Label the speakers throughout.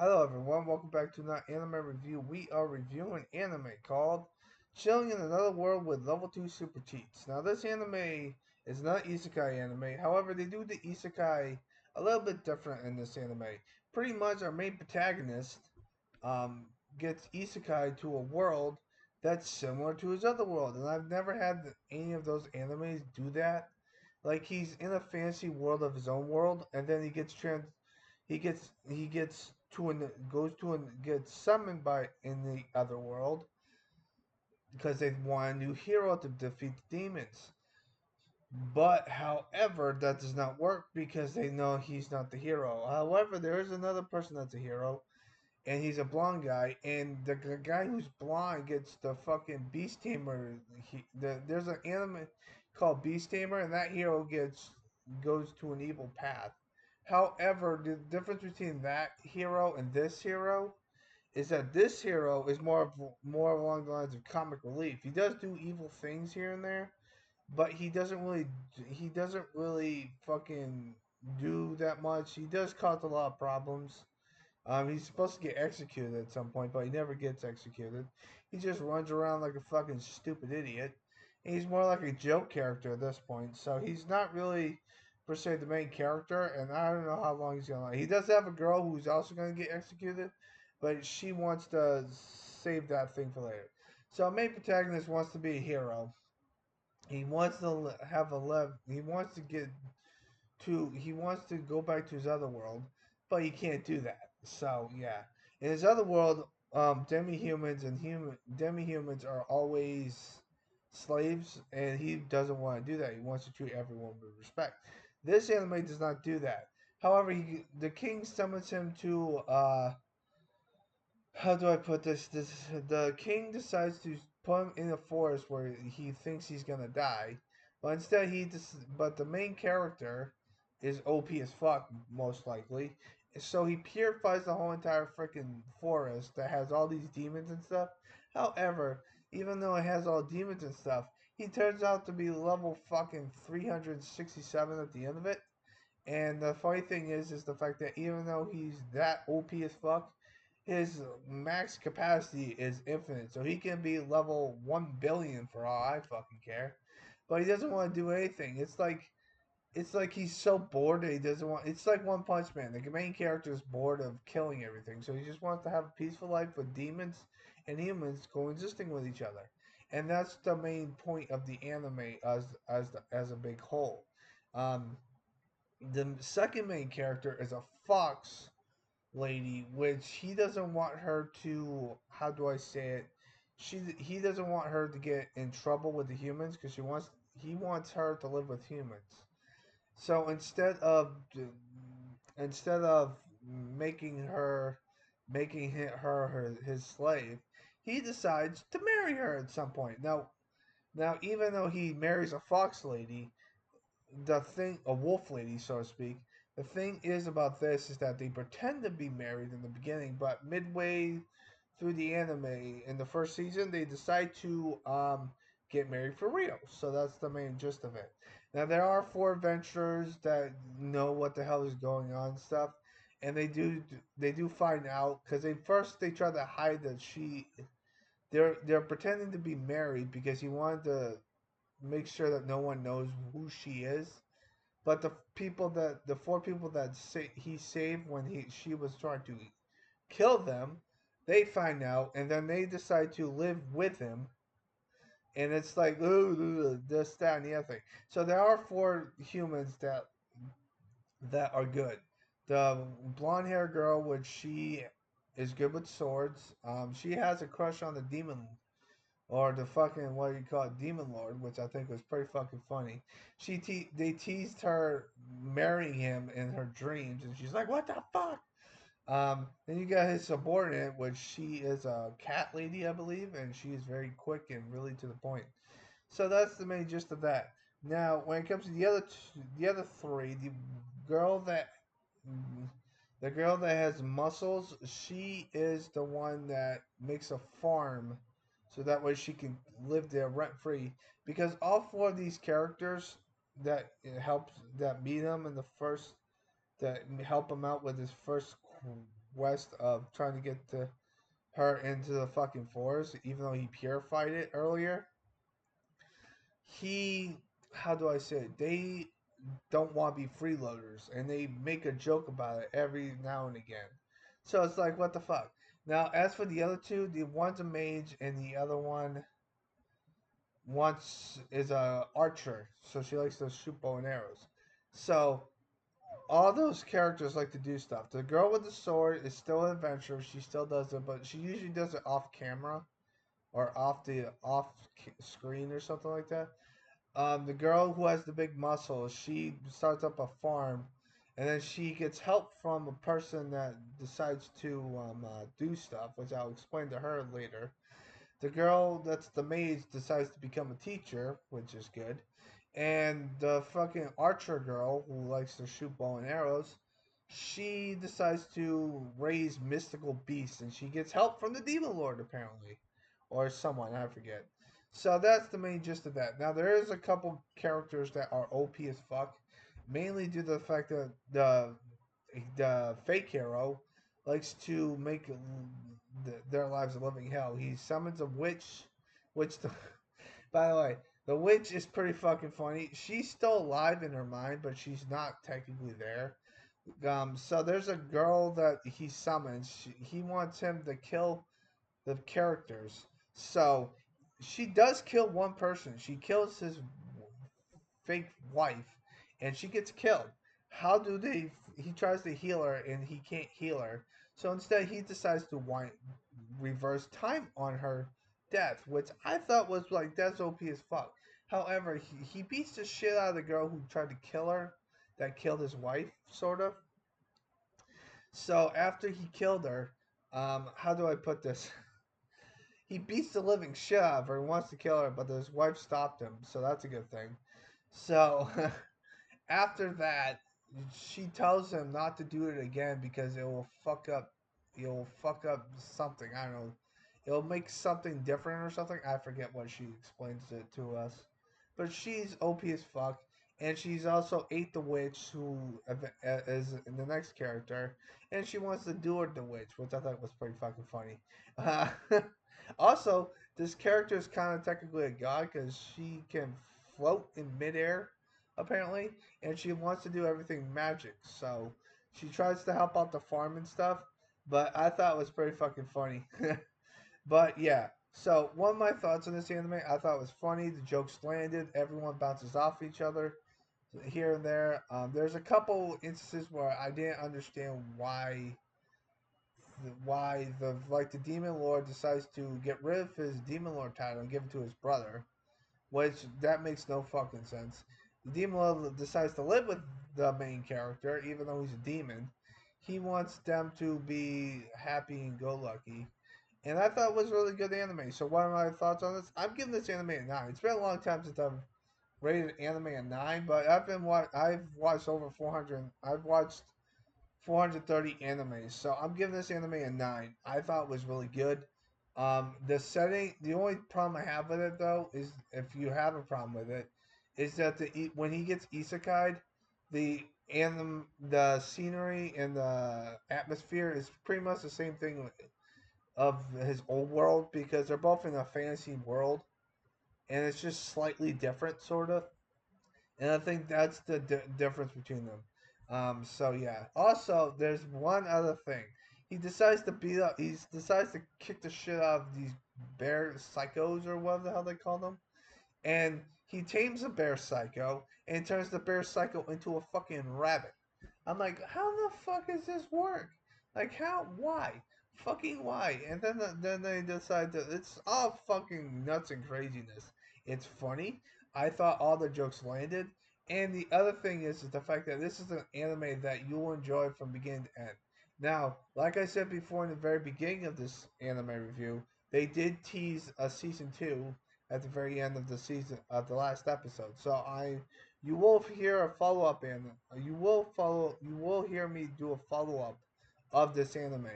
Speaker 1: Hello everyone, welcome back to another anime review. We are reviewing anime called Chilling in Another World with Level 2 Super Cheats. Now this anime is not isekai anime, however they do the isekai a little bit different in this anime. Pretty much our main protagonist um, gets isekai to a world that's similar to his other world, and I've never had any of those animes do that. Like he's in a fantasy world of his own world, and then he gets to an goes to and gets summoned by in the other world because they want a new hero to defeat the demons. But however, that does not work because they know he's not the hero. However, there is another person that's a hero, and he's a blonde guy, and the guy who's blonde gets the fucking Beast Tamer. There's an anime called Beast Tamer, and that hero gets goes to an evil path. However, the difference between that hero and this hero is that this hero is more along the lines of comic relief. He does do evil things here and there, but he doesn't really fucking do that much. He does cause a lot of problems. He's supposed to get executed at some point, but he never gets executed. He just runs around like a fucking stupid idiot. And he's more like a joke character at this point, so he's not really per se the main character. And I don't know how long he's gonna. He does have a girl who's also gonna get executed, but she wants to save that thing for later. So our main protagonist wants to be a hero. He wants to have a lev. He wants to get he wants to go back to his other world, but he can't do that. So yeah, in his other world, demi-humans and human demi-humans are always slaves, and he doesn't want to do that. He wants to treat everyone with respect. This anime does not do that. However, the king summons him to how do I put this? The king decides to put him in a forest where he thinks he's gonna die, but instead but the main character is OP as fuck, most likely. So he purifies the whole entire freaking forest that has all these demons and stuff. However, even though it has all demons and stuff, he turns out to be level fucking 367 at the end of it. And the funny thing is the fact that even though he's that OP as fuck, his max capacity is infinite. So he can be level 1 billion for all I fucking care. But he doesn't want to do anything. It's like he's so bored that he doesn't want. It's like One Punch Man. The main character is bored of killing everything, so he just wants to have a peaceful life with demons and humans coexisting with each other, and that's the main point of the anime as a big whole. Um, the second main character is a fox lady, which he doesn't want her to. How do I say it? He doesn't want her to get in trouble with the humans because he wants her to live with humans. So instead of making her his slave, he decides to marry her at some point. Now even though he marries a fox lady, a wolf lady, so to speak. The thing is about this is that they pretend to be married in the beginning, but midway through the anime in the first season, they decide to get married for real. So that's the main gist of it. Now there are four adventurers that know what the hell is going on and stuff, and they do find out because they try to hide that they're pretending to be married because he wanted to make sure that no one knows who she is. But the four people that he saved when she was trying to kill them, they find out, and then they decide to live with him. And it's like, ooh, this, that, and the other thing. So there are four humans that are good. The blonde hair girl, which she is good with swords. She has a crush on the demon or the fucking what do you call it, Demon Lord, which I think was pretty fucking funny. They teased her marrying him in her dreams, and she's like, "What the fuck?" Then you got his subordinate, which she is a cat lady, I believe, and she is very quick and really to the point. So that's the main gist of that. Now, when it comes to the other three, girl that the girl that has muscles, she is the one that makes a farm so that way she can live there rent free. Because all four of these characters that helps that meet him in the first that help him out with his first West of trying to get her into the fucking forest, even though he purified it earlier. He, how do I say it? They don't want to be freeloaders, and they make a joke about it every now and again. So it's like, what the fuck? Now, as for the other two, the one's a mage, and the other one wants is a archer, so she likes to shoot bow and arrows. So all those characters like to do stuff. The girl with the sword is still an adventurer; she still does it, but she usually does it off camera or off screen or something like that. The girl who has the big muscles, she starts up a farm, and then she gets help from a person that decides to do stuff, which I'll explain to her later. The girl that's the maid decides to become a teacher, which is good. And the fucking archer girl who likes to shoot bow and arrows, she decides to raise mystical beasts, and she gets help from the demon lord apparently, or someone I forget. So that's the main gist of that. Now there is a couple characters that are OP as fuck, mainly due to the fact that the fake hero likes to make their lives a living hell. He summons a witch, which the by the way, the witch is pretty fucking funny. She's still alive in her mind, but she's not technically there. So there's a girl that he summons. He wants him to kill the characters. So she does kill one person. She kills his fake wife, and she gets killed. How do they? He tries to heal her, and he can't heal her. So instead, he decides to reverse time on her death, which I thought was like that's OP as fuck. However, he beats the shit out of the girl who tried to kill her, that killed his wife, sort of. So after he killed her, how do I put this? He beats the living shit out of her and wants to kill her, but his wife stopped him, so that's a good thing. So after that, she tells him not to do it again because it will fuck up something. I don't know. It'll make something different or something. I forget what she explains it to us. But she's OP as fuck. And she's also ate the witch, who is the next character, and she wants to do it the witch, which I thought was pretty fucking funny. Uh, also, this character is kind of technically a god because she can float in midair, apparently, and she wants to do everything magic. So she tries to help out the farm and stuff, but I thought it was pretty fucking funny. But yeah, so one of my thoughts on this anime, I thought it was funny. The jokes landed. Everyone bounces off each other here and there. There's a couple instances where I didn't understand why the demon lord decides to get rid of his demon lord title and give it to his brother, which that makes no fucking sense. The demon lord decides to live with the main character, even though he's a demon. He wants them to be happy and go lucky. And I thought it was really good anime. So what are my thoughts on this? I'm giving this anime a 9. It's been a long time since I've rated anime a 9, but I've watched over 400. I've watched 430 animes. So I'm giving this anime a 9. I thought it was really good. The setting, the only problem I have with it though is, if you have a problem with it, is that when he gets isekai'd, the scenery and the atmosphere is pretty much the same thing of his old world, because they're both in a fantasy world, and it's just slightly different, sort of. And I think that's the difference between them. So yeah. Also, there's one other thing. He decides to beat up. He decides to kick the shit out of these bear psychos, or whatever the hell they call them. And he tames a bear psycho and turns the bear psycho into a fucking rabbit. I'm like, how the fuck does this work? Like, how? Why? Fucking why? And then they decide that it's all fucking nuts and craziness. It's funny. I thought all the jokes landed. And the other thing is the fact that this is an anime that you will enjoy from beginning to end. Now, like I said before in the very beginning of this anime review, they did tease a season 2 at the very end of the season of the last episode. So you will hear a follow up, and you will hear me do a follow up of this anime.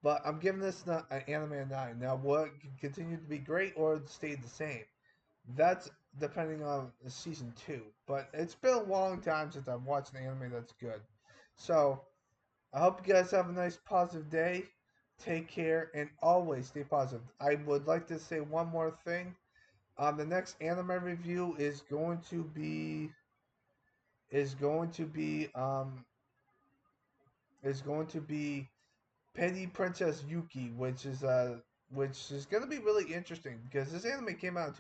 Speaker 1: But I'm giving this an anime a 9. Now, will it continue to be great or stay the same? That's depending on season 2. But it's been a long time since I've watched an anime that's good. So I hope you guys have a nice positive day. Take care and always stay positive. I would like to say one more thing. The next anime review is going to be is going to be Petty Princess Yuki, which is gonna be really interesting because this anime came out in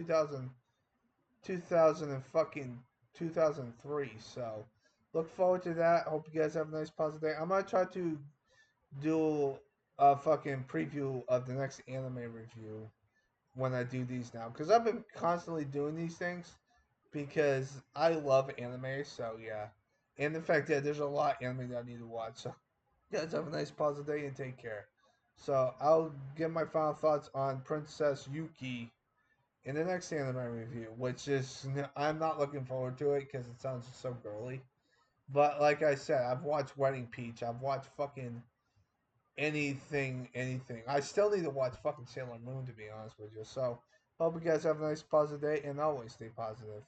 Speaker 1: 2000 and fucking 2003. So look forward to that. Hope you guys have a nice positive day. I'm gonna try to do a fucking preview of the next anime review when I do these now because I've been constantly doing these things because I love anime. So yeah, and the fact that there's a lot of anime that I need to watch. So you guys have a nice positive day and take care. So I'll give my final thoughts on Princess Yuki in the next anime review, which is I'm not looking forward to it because it sounds so girly. But like I said, I've watched Wedding Peach. I've watched fucking anything. I still need to watch fucking Sailor Moon to be honest with you. So hope you guys have a nice positive day and always stay positive.